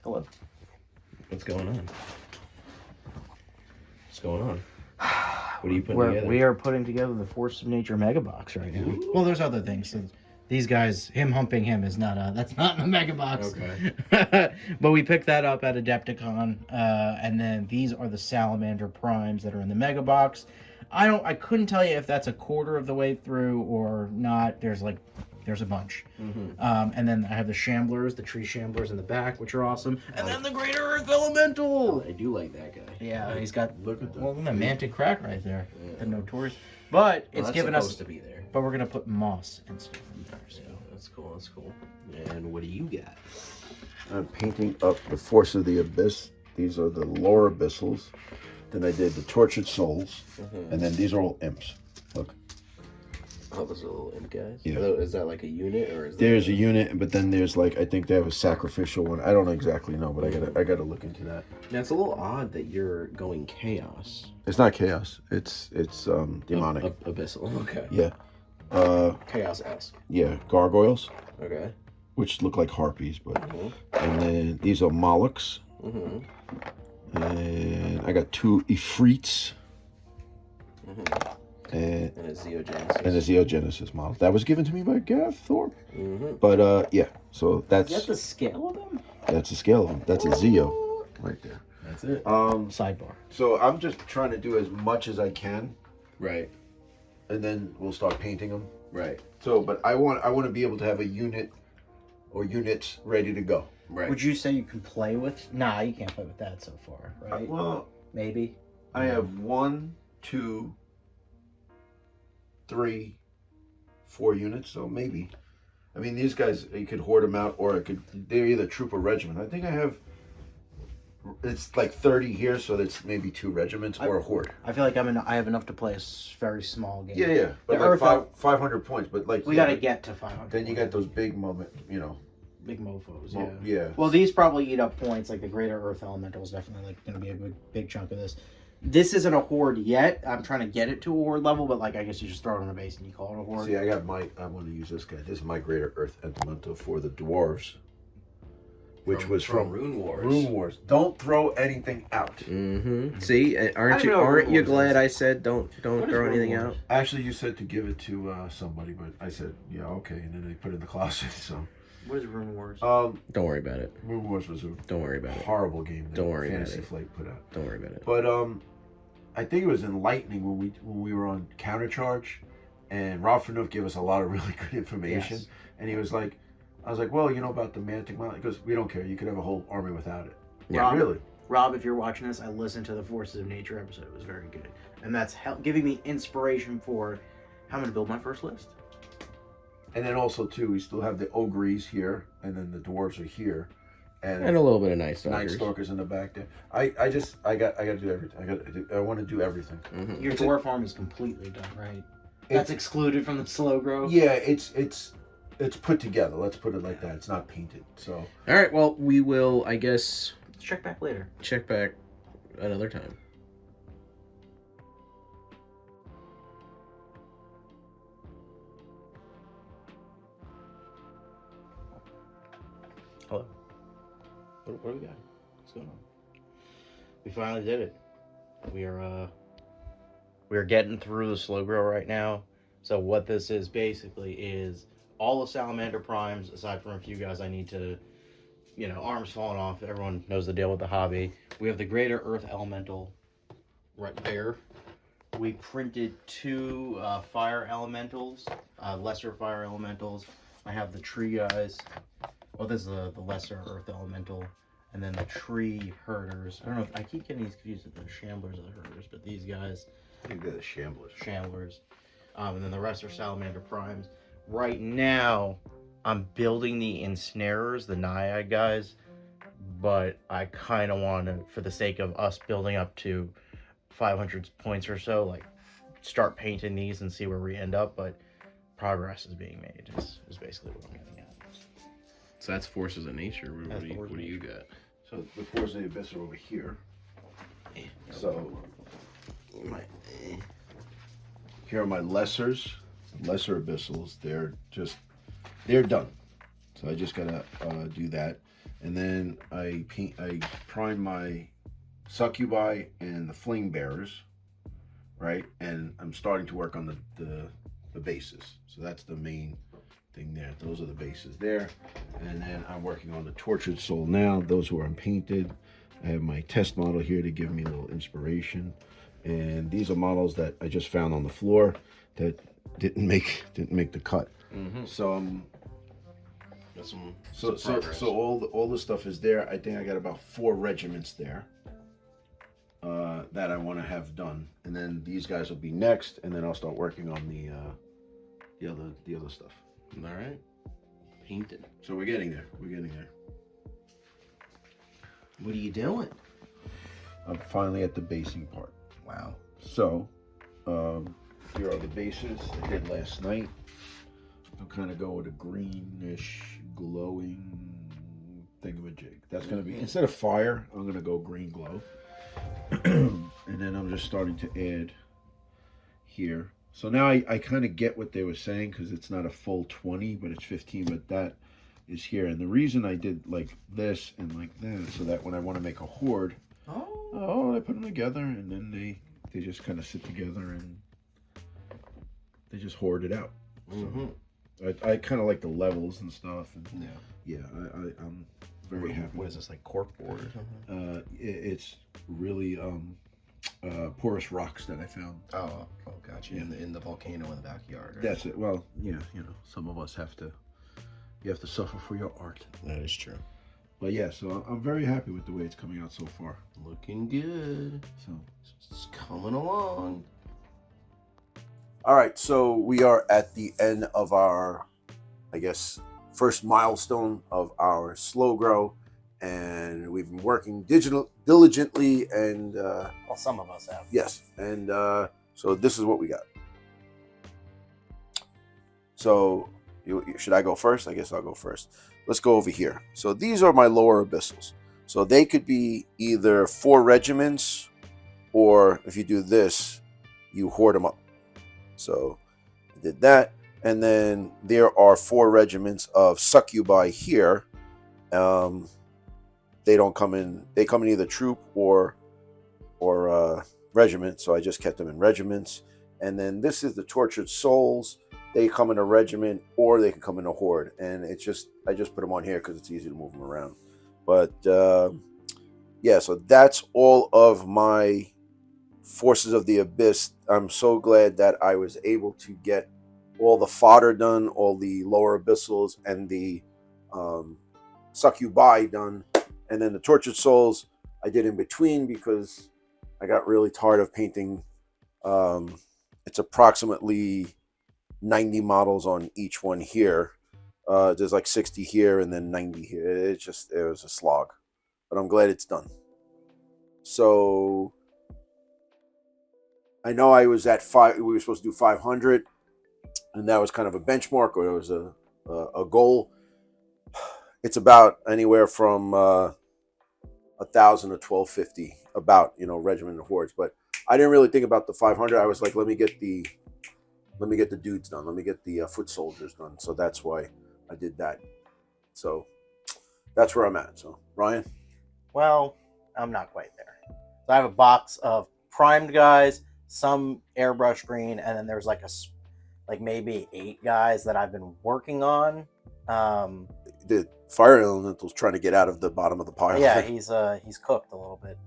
Hello. What's going on? What's going on? What are you putting together? We are putting together the Force of Nature Mega Box right now. Well, there's other things. So these guys, him humping him is not that's not in the Mega Box. Okay. But we picked that up at Adepticon, and then these are the Salamander Primes that are in the Mega Box. I couldn't tell you if that's a quarter of the way through or not. There's a bunch. Mm-hmm. And then I have the Shamblers, the Tree Shamblers in the back, which are awesome. And then the Greater Earth Elemental. I do like that guy. Yeah, he's got Look at that. well, the Mantic Crack right there, Yeah. the Notorious. But Well, it's that's given supposed us. to be there. But we're gonna put moss and stuff in there. So. Yeah, that's cool. That's cool. And what do you got? I'm painting up the Force of the Abyss. These are the Lore Abyssals. Then I did the Tortured Souls. Mm-hmm. And then these are all imps. Look. Oh, those little imp guys? Yeah. Is that like a unit or is that There's a unit, but then there's I think they have a sacrificial one. I don't exactly know, but I gotta look into that. Now it's a little odd that you're going chaos. It's not chaos. It's demonic. Abyssal. Okay. Yeah. Chaos-esque. Yeah, gargoyles, Okay. which look like harpies, but Mm-hmm. and then these are Molochs. Mm-hmm. And I got 2 Ifrits Mm-hmm. and And a Zeogenesis. a Zeogenesis model. That was given to me by Gareth Thorpe. Mm-hmm. But yeah, so Is that that's the scale of them? a scale of them. That's a Zeo right there. That's it. Sidebar. So I'm just trying to do as much as I can, Right. and then we'll start painting them. Right. So, but I want to be able to have a unit or units ready to go. Right. Would you say you can play with? Nah, you can't play with that so far, right? Well, Maybe. I have 1, 2, 3, 4 units, so maybe. I mean, these guys, you could hoard them out, or they're either troop or regiment. I think I have, it's like 30 here, so that's maybe 2 regiments or a horde. I feel like I have enough to play a very small game. Yeah. But The like Earth 500 points, but We gotta get to 500. Then you got those big moment, big mofos. yeah. Well, these probably eat up points. Like the Greater Earth Elemental is definitely going to be a big chunk of this. This isn't a horde yet. I'm trying to get it to a horde level, but I guess you just throw it on a base and you call it a horde. See, I want to use this guy. This is my Greater Earth Elemental for the dwarves, which was from Rune Wars. Rune Wars. Don't throw anything out. Mm-hmm. See, aren't you glad I said don't What is Rune Wars? Actually, you said to give it to somebody, but I said, yeah, okay, and then they put it in the closet. So, What is Rune Wars? Don't worry about it. Rune Wars was a Don't worry about it. horrible game that Don't worry about Fantasy it. Flight put out. Don't worry about it. But I think it was enlightening when we were on Countercharge, and Rob Fanouf gave us a lot of really good information, Yes. and he was like, I was like, well, you know about the Mantic Mount? He goes, we don't care. You could have a whole army without it. Yeah. Rob, Really? Rob, if you're watching this, I listened to the Forces of Nature episode. It was very good. And that's giving me inspiration for how I'm going to build my first list. And then also too, we still have the Ogres here, and then the dwarves are here, And a little bit of Night Night Stalkers. Stalkers in the back there. I got to do everything. I want to do everything. Mm-hmm. Your dwarf army is completely done, right? That's excluded from the slow growth. Yeah, it's put together. Let's put it like that. It's not painted. So All right. Well, we will, I guess, Let's check back later. check back another time. Hello. What do we got? What's going on? We finally did it. We are getting through the slow grow right now. So what this is basically is all the Salamander Primes, aside from a few guys I need to, arms falling off. Everyone knows the deal with the hobby. We have the Greater Earth Elemental right there. We printed 2 fire elementals, lesser fire elementals. I have the tree guys. Well, this is the lesser earth elemental, and then the tree herders. I don't know if I keep getting these confused with the shamblers or the herders, but these guys, I think they're the Shamblers. shamblers, and then the rest are salamander primes. Right now, I'm building the ensnarers, the naiad guys, but I kind of want to, for the sake of us building up to 500 points or so, start painting these and see where we end up. But progress is being made. Is basically what I'm getting at. So that's Forces of Nature. That's Forces of you got? So the Force of the Abyss are over here. So here are my lesser abyssals. They're done. So I just gotta do that. and then I prime my succubi and the flame bearers, right? And I'm starting to work on the bases. So that's the main thing there. Those are the bases there, and then I'm working on the tortured soul now. Those who are unpainted. I have my test model here to give me a little inspiration, and these are models that I just found on the floor that didn't make the cut. Mm-hmm. So Got some so all the stuff is there. I think I got about 4 regiments there that I want to have done, and then these guys will be next, and then I'll start working on the other stuff. All right. Painted. So we're getting there. What are you doing? I'm finally at the basing part. Wow. So here are the bases I did last night. I'll kind of go with a greenish, glowing thingamajig. That's going to be, instead of fire, I'm going to go green glow. And then I'm just starting to add here. So now I kind of get what they were saying, because it's not a full 20, but it's 15, but that is here. And the reason I did like this and like that, so that when I want to make a horde, I put them together, and then they just kind of sit together and they just hoard it out. Mm-hmm. So I kind of like the levels and stuff, and Yeah. I'm very happy. What is this, like cork board or something? It's really porous rocks that I found. Oh, gotcha. Yeah. In the volcano in the backyard. Right? That's it. Well, yeah, some of us have to suffer for your art. That is true. But yeah, so I'm very happy with the way it's coming out so far. Looking good. So It's coming along. all right, so we are at the end of our, I guess, first milestone of our slow grow, and we've been working diligently, and Well, some of us have. yes, and so this is what we got. So should I go first? I guess I'll go first. Let's go over here. So these are my lower abyssals. So they could be either 4 regiments, or if you do this, you hoard them up. So I did that. And then there are 4 regiments of succubi here. They don't come in. They come in either troop or regiment. So I just kept them in regiments. And then this is the tortured souls. They come in a regiment, or they can come in a horde. And it's just, I just put them on here because it's easy to move them around. But yeah, so that's all of my Forces of the Abyss. I'm so glad that I was able to get all the fodder done, all the lower abyssals, and the succubi done. And then the tortured souls I did in between, because I got really tired of painting. It's approximately 90 models on each one here. There's like 60 here and then 90 here. It was a slog, but I'm glad it's done. So I know I was at 5. We were supposed to do 500, and that was kind of a benchmark, or it was a goal. It's about anywhere from 1,000 to 1,250, about, regiment and hordes. But I didn't really think about the 500. I was like, let me get the dudes done. Let me get the foot soldiers done. So that's why I did that. So that's where I'm at. So Ryan, Well, I'm not quite there. So I have a box of primed guys, some airbrush green, and then there's like maybe 8 guys that I've been working on. the fire elemental's trying to get out of the bottom of the pile. Yeah, he's cooked a little bit.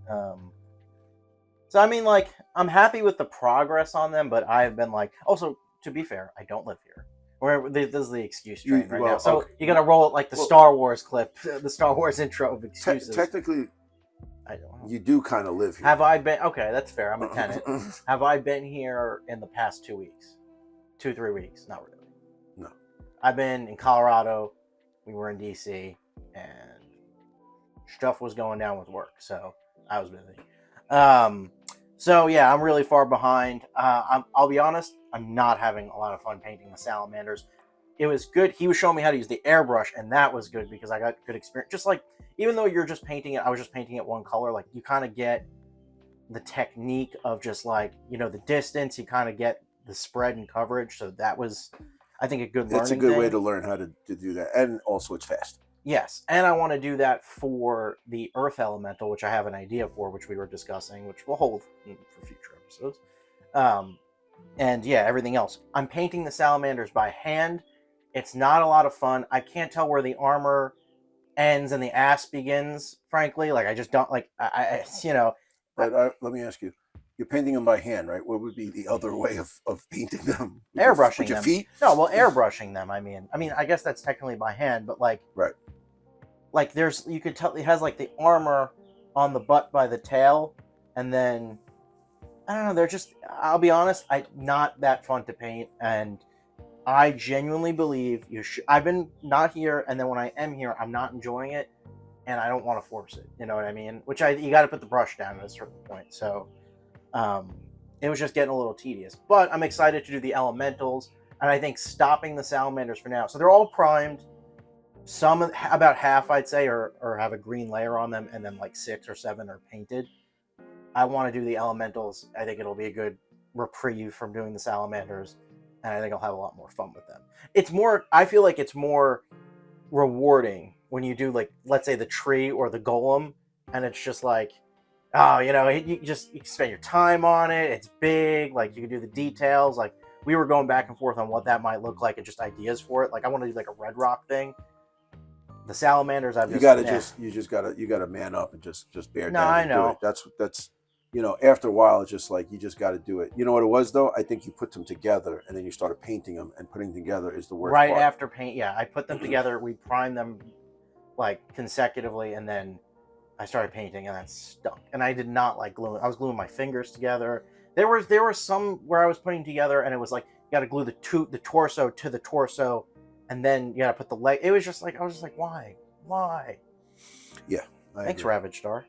So I mean, like, I'm happy with the progress on them, but I've been like, also, to be fair, I don't live here. This is the excuse train right now. So okay. you're gonna roll it like the Star Wars clip, the Star Wars intro of excuses. Technically, I don't know. you do kind of live here. Have I been? Okay, that's fair. I'm a tenant. Have I been here in the past 2 weeks? 2-3 weeks? Not really. No. I've been in Colorado. We were in DC, and stuff was going down with work, so I was busy. So yeah, I'm really far behind. I'll be honest, I'm not having a lot of fun painting the salamanders. It was good. He was showing me how to use the airbrush, and that was good because I got good experience. Just like, even though you're just painting it, I was just painting it one color. Like, you kind of get the technique of just like, the distance. You kind of get the spread and coverage. So that was, I think, a good learning It's a good thing. way to learn how to do that, and also it's fast. Yes, and I want to do that for the Earth Elemental, which I have an idea for, which we were discussing, which we'll hold for future episodes. Um, and yeah, everything else. I'm painting the salamanders by hand. It's not a lot of fun. I can't tell where the armor ends and the ass begins. Frankly, like I just don't like. But let me ask you: you're painting them by hand, right? What would be the other way of painting them? Airbrushing with your them. feet? No, well, airbrushing them. I mean, I guess that's technically by hand, but like, Right. Like there's, you could tell it has like the armor on the butt by the tail, and then I don't know. They're just. I'll be honest. Not that fun to paint, and I genuinely believe you should. I've been not here, and then when I am here, I'm not enjoying it, and I don't want to force it. You know what I mean? You got to put the brush down at a certain point. So, it was just getting a little tedious. But I'm excited to do the elementals, and I think stopping the salamanders for now. So they're all primed. Some about half, I'd say, or have a green layer on them, and then like 6 or 7 are painted. I want to do the elementals. I think it'll be a good reprieve from doing the salamanders, and I think I'll have a lot more fun with them. It's more. I feel like it's more rewarding when you do, like, let's say the tree or the golem, and it's just like, oh, you can spend your time on it. It's big. Like you can do the details. Like we were going back and forth on what that might look like and just ideas for it. Like I want to do like a red rock thing. The salamanders, you gotta man up and just bear No, down I and know. do it. That's after a while, it's just like you just got to do it. You know what it was though? I think you put them together and then you started painting them, and putting them together is the worst Right part. after paint, yeah, I put them together. We primed them like consecutively, and then I started painting, and that stunk. And I did not like gluing. I was gluing my fingers together. There were some where I was putting together, and it was like you got to glue the torso to the torso, and then you got to put the leg. It was just like I was just like, why? Yeah. Thanks, agree. Ravage Star.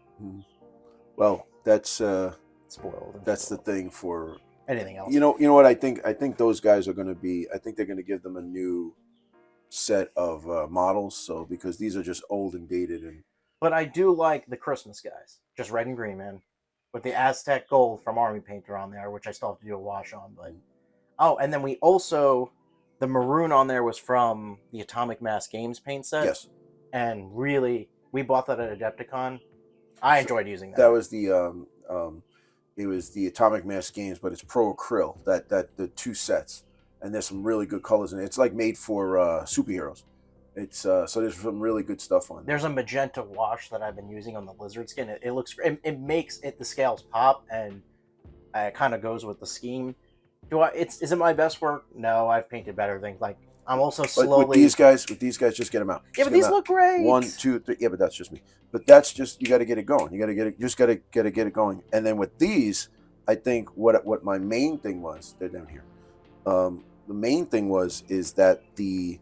Well, that's Spoiled. that's the thing for anything else. You know what I think? I think those guys are going to be. I think they're going to give them a new set of models. So because these are just old and dated, But I do like the Christmas guys, just red and green, man, with the Aztec gold from Army Painter on there, which I still have to do a wash on. But and then we also, the maroon on there was from the Atomic Mass Games paint set. yes, And really, we bought that at Adepticon. I enjoyed using that. that was the it was the Atomic Mass Games, but it's Pro Acryl. That the 2 sets, and there's some really good colors in it. It's like made for superheroes. It's so there's some really good stuff on. There's a magenta wash that I've been using on the lizard skin. It looks, it makes the scales pop, and it kind of goes with the scheme. Is it my best work? No, I've painted better things. Like I'm also slowly. But with these guys, just get them out. Yeah, but these look great. 1, 2, 3. Yeah, but that's just me. But that's just, you got to get it going. You got to get it. You just got to get it going. And then with these, I think what my main thing was, they're down here. The main thing is that the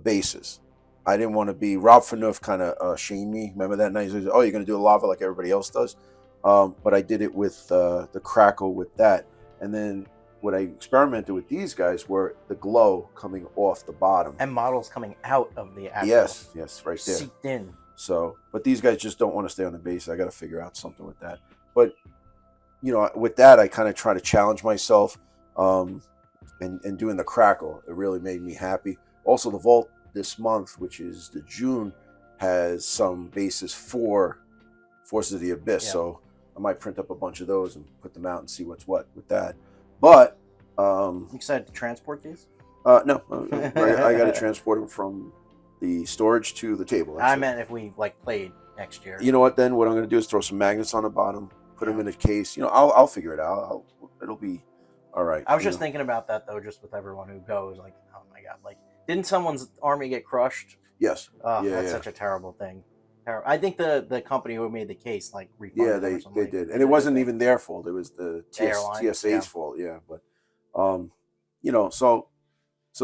bases. I didn't want to be Rob Fanuff kind of shamed me. Remember that night? He said, "Oh, you're going to do a lava like everybody else does." But I did it with the crackle with that, and then what I experimented with these guys were the glow coming off the bottom and models coming out of the actual. Yes, right there. Seeped in. So, but these guys just don't want to stay on the base. I got to figure out something with that. But with that, I kind of try to challenge myself, and doing the crackle. It really made me happy. Also, the vault this month, which is the June, has some bases for Forces of the Abyss. Yeah. So I might print up a bunch of those and put them out and see what's what with that. But you excited to transport these? No, I got to transport them from the storage to the table. I meant if we played next year. You know what? Then what I'm going to do is throw some magnets on the bottom, put them in a case. I'll figure it out. It'll be all right. I was just thinking about that though, just with everyone who goes. Like, oh my god! Like, didn't someone's army get crushed? Yes. That's such a terrible thing. I think the company who made the case refunded them or something. They did, and it wasn't even their fault. It was the TSA's fault. Yeah, but so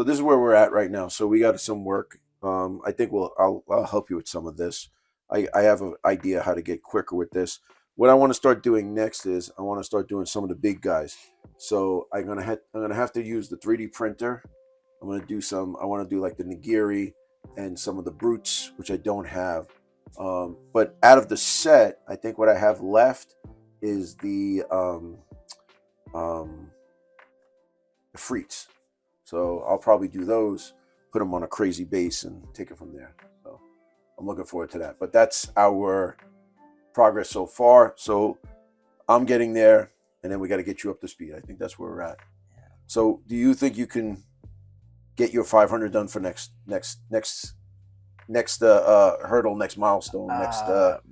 this is where we're at right now. So we got some work. I think I'll help you with some of this. I have an idea how to get quicker with this. What I want to start doing next is I want to start doing some of the big guys. So I'm gonna have to use the 3D printer. I want to do like the Nagiri and some of the brutes, which I don't have. But out of the set, I think what I have left is the Freets. So I'll probably do those, put them on a crazy base, and take it from there. So I'm looking forward to that. But that's our progress so far. So I'm getting there, and then we got to get you up to speed. I think that's where we're at. So do you think you can get your 500 done for next hurdle, next milestone,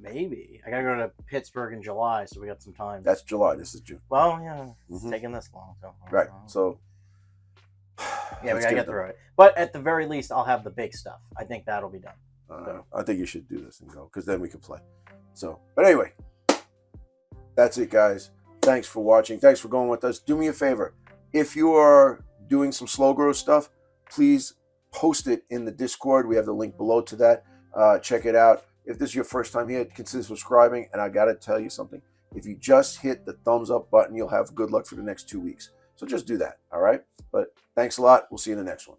maybe I gotta go to Pittsburgh in July, so we got some time. That's July. This is June. Well, yeah, it's taking this long, so Right. So yeah, we gotta get through it. But at the very least, I'll have the big stuff. I think that'll be done. I think you should do this and go, because then we can play. So, but anyway, that's it, guys. Thanks for watching. Thanks for going with us. Do me a favor. If you are doing some slow grow stuff, please post it in the Discord. We have the link below to that. Check it out. If this is your first time here, consider subscribing. And I got to tell you something. If you just hit the thumbs up button, you'll have good luck for the next 2 weeks. So just do that. All right. But thanks a lot. We'll see you in the next one.